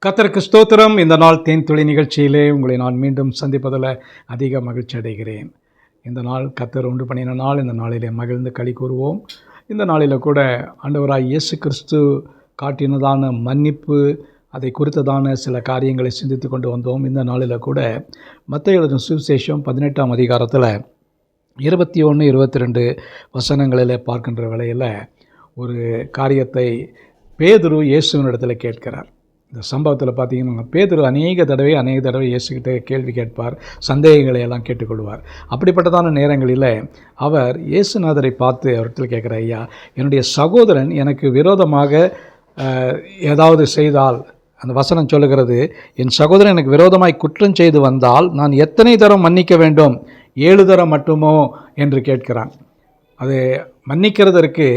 கர்த்தருக்கு ஸ்தோத்திரம். இந்த நாள் தேன் துளி நிகழ்ச்சியிலே உங்களை நான் மீண்டும் சந்திப்பதில் அதிக மகிழ்ச்சி அடைகிறேன். இந்த நாள் கர்த்தர் உண்டு பண்ணின நாள். இந்த நாளிலே மகிழ்ந்து களி கூறுவோம். இந்த நாளில் கூட ஆண்டவராய் இயேசு கிறிஸ்து காட்டினதான மன்னிப்பு, அதை குறித்ததான சில காரியங்களை சிந்தித்து கொண்டு வந்தோம். இந்த நாளில் கூட மத்தேயு எழுதின சுவிசேஷம் 18ஆம் அதிகாரத்தில் 21, 22 வசனங்களில் பார்க்கின்ற வேளையில் ஒரு காரியத்தை பேதுரு இயேசுவினிடத்தில் கேட்கிறார். இந்த சம்பவத்தில் பார்த்தீங்கன்னா பேதுரு அநேக தடவை இயேசுக்கிட்ட கேள்வி கேட்பார், சந்தேகங்களை எல்லாம் கேட்டுக்கொள்வார். அப்படிப்பட்டதான நேரங்களில் அவர் இயேசுநாதரை பார்த்து அவர்கிட்ட கேட்குற, ஐயா, என்னுடைய சகோதரன் எனக்கு விரோதமாக ஏதாவது செய்தால், அந்த வசனம் சொல்லுகிறது, என் சகோதரன் எனக்கு விரோதமாய் குற்றம் செய்து வந்தால் நான் எத்தனை தரம் மன்னிக்க வேண்டும்? 7 தரம் மட்டுமோ என்று கேட்கிறான். அது மன்னிக்கிறதற்கு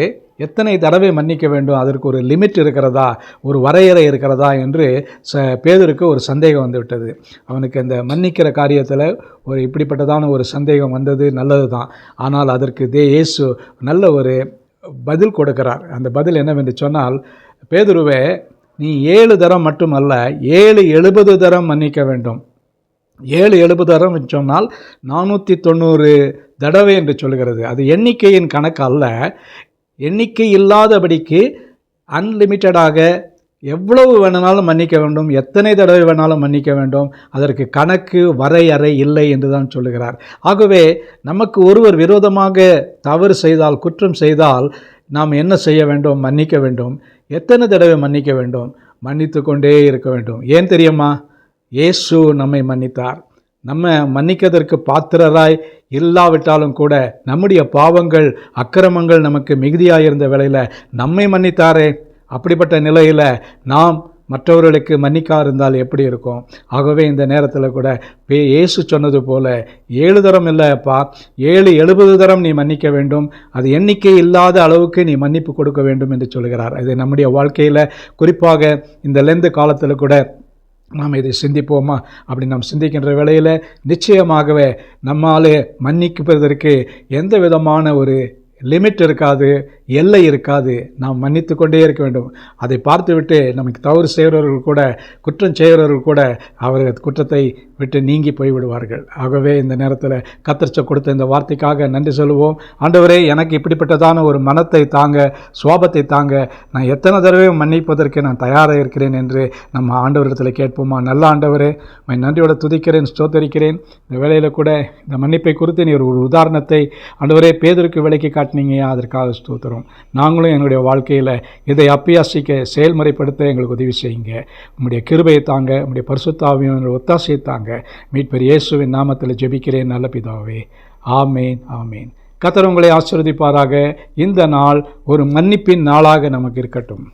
எத்தனை தடவை மன்னிக்க வேண்டும், அதற்கு ஒரு லிமிட் இருக்கிறதா, ஒரு வரையறை இருக்கிறதா என்று பேதுருக்கு ஒரு சந்தேகம் வந்துவிட்டது. அவனுக்கு அந்த மன்னிக்கிற காரியத்தில் ஒரு இப்படிப்பட்டதான ஒரு சந்தேகம் வந்தது நல்லது தான். ஆனால் அதற்கு இயேசு நல்ல ஒரு பதில் கொடுக்கிறார். அந்த பதில் என்னவென்று சொன்னால், பேதுருவே, நீ 7 தரம் மட்டுமல்ல 70 தரம் மன்னிக்க வேண்டும். 70 தரம் சொன்னால் 490 தடவை என்று சொல்கிறது. அது எண்ணிக்கையின் கணக்கு அல்ல. எண்ணிக்கை இல்லாதபடிக்கு அன்லிமிட்டடாக எவ்வளவு வேணுனாலும் மன்னிக்க வேண்டும், எத்தனை தடவை வேணாலும் மன்னிக்க வேண்டும். அதற்கு கணக்கு வரையறை இல்லை என்று தான் சொல்லுகிறார். ஆகவே நமக்கு ஒருவர் விரோதமாக தவறு செய்தால், குற்றம் செய்தால் நாம் என்ன செய்ய வேண்டும்? மன்னிக்க வேண்டும். எத்தனை தடவை மன்னிக்க வேண்டும்? மன்னித்து கொண்டே இருக்க வேண்டும். ஏன் தெரியுமா? இயேசு நம்மை மன்னித்தார். நம்ம மன்னிக்கிறதற்கு பாத்திரராய் இல்லாவிட்டாலும் கூட நம்முடைய பாவங்கள், அக்கிரமங்கள் நமக்கு மிகுதியாயிருந்த வேளையில் நம்மை மன்னித்தாரே. அப்படிப்பட்ட நிலையில் நாம் மற்றவர்களுக்கு மன்னிக்கா இருந்தால் எப்படி இருக்கும்? ஆகவே இந்த நேரத்தில் கூட இயேசு சொன்னது போல 7 தரம் இல்லைப்பா, 70 தரம் நீ மன்னிக்க வேண்டும். அது எண்ணிக்கை இல்லாத அளவுக்கு நீ மன்னிப்பு கொடுக்க வேண்டும் என்று சொல்கிறார். இது நம்முடைய வாழ்க்கையில் குறிப்பாக இந்த லெந்து காலத்தில் கூட நாம் இதை சிந்திப்போமா? அப்படி நாம் சிந்திக்கின்ற வேளையில் நிச்சயமாகவே நம்மாலே மன்னிப்பதற்கு எந்த விதமான ஒரு லிமிட் இருக்காது, எல்லை இருக்காது. நாம் மன்னித்து கொண்டே இருக்க வேண்டும். அதை பார்த்துவிட்டு நமக்கு தவறு செய்கிறவர்கள் கூட, குற்றம் செய்கிறவர்கள் கூட அவர்கள் குற்றத்தை விட்டு நீங்கி போய்விடுவார்கள். ஆகவே இந்த நேரத்தில் கர்த்தர் கொடுத்த இந்த வார்த்தைக்காக நன்றி சொல்லுவோம். ஆண்டவரே, எனக்கு இப்படிப்பட்டதான ஒரு மனத்தை தாங்க, சுவாபத்தை தாங்க, நான் எத்தனை தடவை மன்னிப்பதற்கு நான் தயாராக இருக்கிறேன் என்று நம்ம ஆண்டவரிடத்தில் கேட்போமா? நல்ல ஆண்டவரே, நன்றியோட துதிக்கிறேன், ஸ்தோத்தரிக்கிறேன். இந்த வேளையில் கூட இந்த மன்னிப்பை குறித்து நீ ஒரு உதாரணத்தை ஆண்டவரே பேதுருக்கு விலைக்கு காட்டினீங்க. அதற்காக ஸ்தோத்திரம். நாங்களும் எங்களுடைய வாழ்க்கையில் இதை அபியாசிக்க, செயல்முறைப்படுத்த எங்களுக்கு உதவி செய்யுங்க. உம்முடைய கிருபையை தாங்க, உம்முடைய பரிசுத்த ஆவியின் ஒத்தாசையை தாங்க. மீட்பர் இயேசுவின் நாமத்தில் ஜெபிக்கிறேன் நல்ல பிதாவே. ஆமேன், ஆமேன். கர்த்தர் உங்களை ஆசீர்வதிப்பாராக. இந்த நாள் ஒரு மன்னிப்பின் நாளாக நமக்கு இருக்கட்டும்.